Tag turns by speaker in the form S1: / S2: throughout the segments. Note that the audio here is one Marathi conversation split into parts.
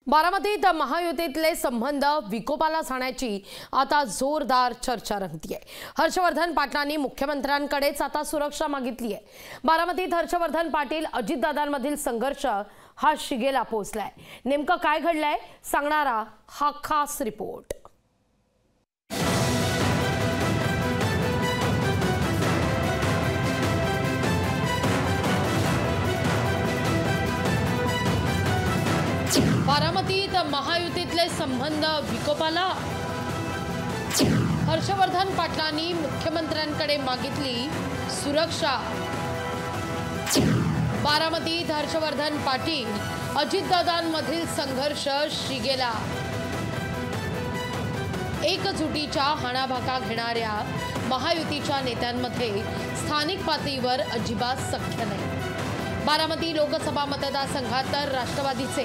S1: बारामतीत महायुतीतले संबंध विकोपाला जाण्याची आता जोरदार चर्चा रंगतीये। हर्षवर्धन पाटलांनी मुख्यमंत्र्यांकडेच आता सुरक्षा मागितली आहे। बारामतीत हर्षवर्धन पाटील अजितदादांमधील संघर्ष हा शिगेला पोहोचलाय। नेमकं काय घडलंय सांगणारा हा खास रिपोर्ट। बारामतीत महायुतीतले संबंध विकोपाला। हर्षवर्धन पाटलांनी मुख्यमंत्र्यांकडे मागितली सुरक्षा। बारामतीत हर्षवर्धन पाटील अजितदादांमधील संघर्ष शिगेला। एकजुटीच्या हाणाभाका घेणाऱ्या महायुतीच्या नेत्यांमध्ये स्थानिक पातळीवर अजिबात सख्य नाही। बारामती लोकसभा मतदारसंघात तर राष्ट्रवादीचे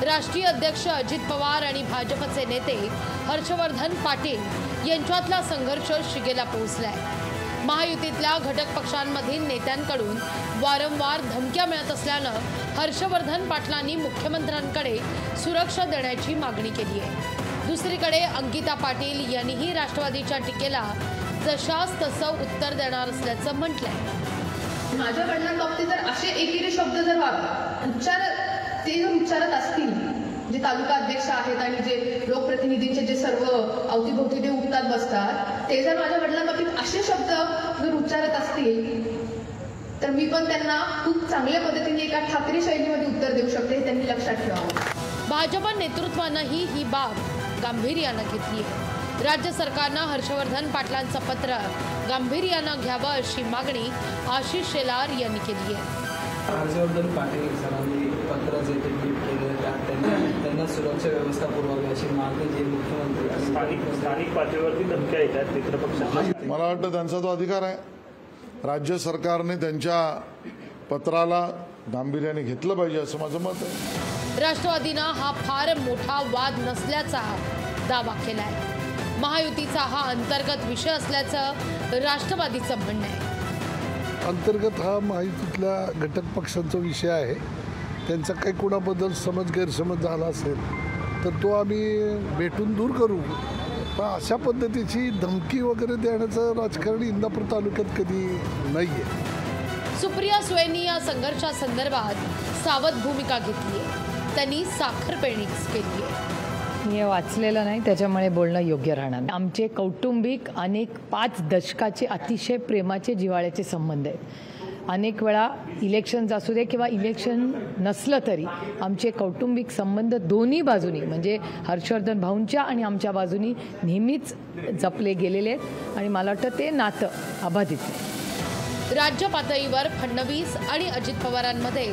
S1: राष्ट्रीय अध्यक्ष अजित पवार आणि भाजपचे नेते हर्षवर्धन पाटील यांच्यातला संघर्ष शिगेला पोहोचलाय। महायुतीतल्या घटक पक्षांमधील नेत्यांकडून वारंवार धमक्या मिळत असल्यानं हर्षवर्धन पाटलांनी मुख्यमंत्र्यांकडे सुरक्षा देण्याची मागणी केली आहे। दुसरीकडे अंकिता पाटील यांनीही राष्ट्रवादीच्या टीकेला जशास तसं उत्तर देणार असल्याचं म्हटलंय।
S2: माझ्या वडिलांबाबतीत जर असे एकेरी शब्द जर उच्चारत असतील, जे तालुका अध्यक्ष आहेत आणि जे लोकप्रतिनिधींचे जे सर्व अवतीभोवती ते उठतात बसतात, ते जर माझ्या वडिलांबाबतीत असे शब्द जर उच्चारत असतील तर मी पण त्यांना खूप चांगल्या पद्धतीने एका ठाकरे शैलीमध्ये उत्तर देऊ शकते, हे त्यांनी लक्षात ठेवावं।
S1: भाजप नेतृत्वानंही ही बाब गांभीर्यानं घेतली आहे। राज्य सरकारनं हर्षवर्धन पाटलांचं पत्र गांभीर्यानं घ्यावं अशी मागणी आशिष शेलार यांनी केली आहे।
S3: हर्षवर्धन पाटील सरांनी पत्र जे केले त्यांना सुरक्षा व्यवस्था पुरवावी अशी मागणी जे मुख्यमंत्री
S4: स्थानिक पातळीवरती धमक्या येतात मित्रपक्षांना।
S5: मला वाटतं त्यांचा तो अधिकार आहे। राज्य सरकारने त्यांच्या पत्राला गांभीर्याने घेतलं पाहिजे असं माझं मत आहे।
S1: राष्ट्रवादीनं हा फार मोठा वाद नसल्याचा दावा केलाय। महायुतीचा हा अंतर्गत विषय असल्याचं राष्ट्रवादीचं म्हणणं आहे।
S6: अंतर्गत हा महायुतीतल्या घटक पक्षांचा विषय आहे। त्यांचा काही कोणाबद्दल गैरसमज झाला असेल तर तो आम्ही भेटून दूर करू, पण अशा पद्धतीची धमकी वगैरे देण्याचं राजकारण इंदापूर तालुक्यात कधी नाही आहे।
S1: सुप्रिया सुळेंनी या संघर्षासंदर्भात सावध भूमिका घेतली आहे। त्यांनी साखर पेरणी केली आहे।
S7: मी वाचलेलं नाही, त्याच्यामुळे बोलणं योग्य राहणार नाही। आमचे कौटुंबिक अनेक 5 दशकाचे अतिशय प्रेमाचे जिव्हाळ्याचे संबंध आहेत। अनेक वेळा इलेक्शन्स असू दे किंवा इलेक्शन नसलं तरी आमचे कौटुंबिक संबंध दोन्ही बाजूनी म्हणजे हर्षवर्धन भाऊंच्या आणि आमच्या बाजूनी नेहमीच जपले गेलेले आहेत आणि मला वाटतं ते नातं अबाधित आहे।
S1: राज्य पातळीवर फडणवीस आणि अजित पवारांमध्ये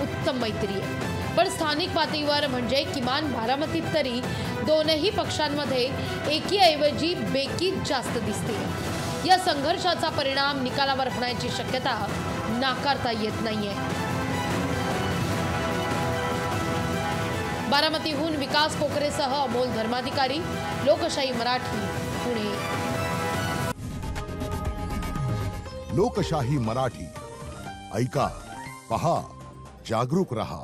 S1: उत्तम मैत्री आहे, पण स्थानिक पातळीवर म्हणजे किमान बारामतीत तरी दोनही पक्षांमध्ये एकीऐवजी बेकी जास्त दिसते। या संघर्षाचा परिणाम निकालावर होण्याची शक्यता नाकारता येत नाहीये। बारामतीहून विकास कोकरेसह अमोल धर्माधिकारी, लोकशाही मराठी, पुणे।
S8: लोकशाही मराठी ऐका, पहा, जागरूक रहा।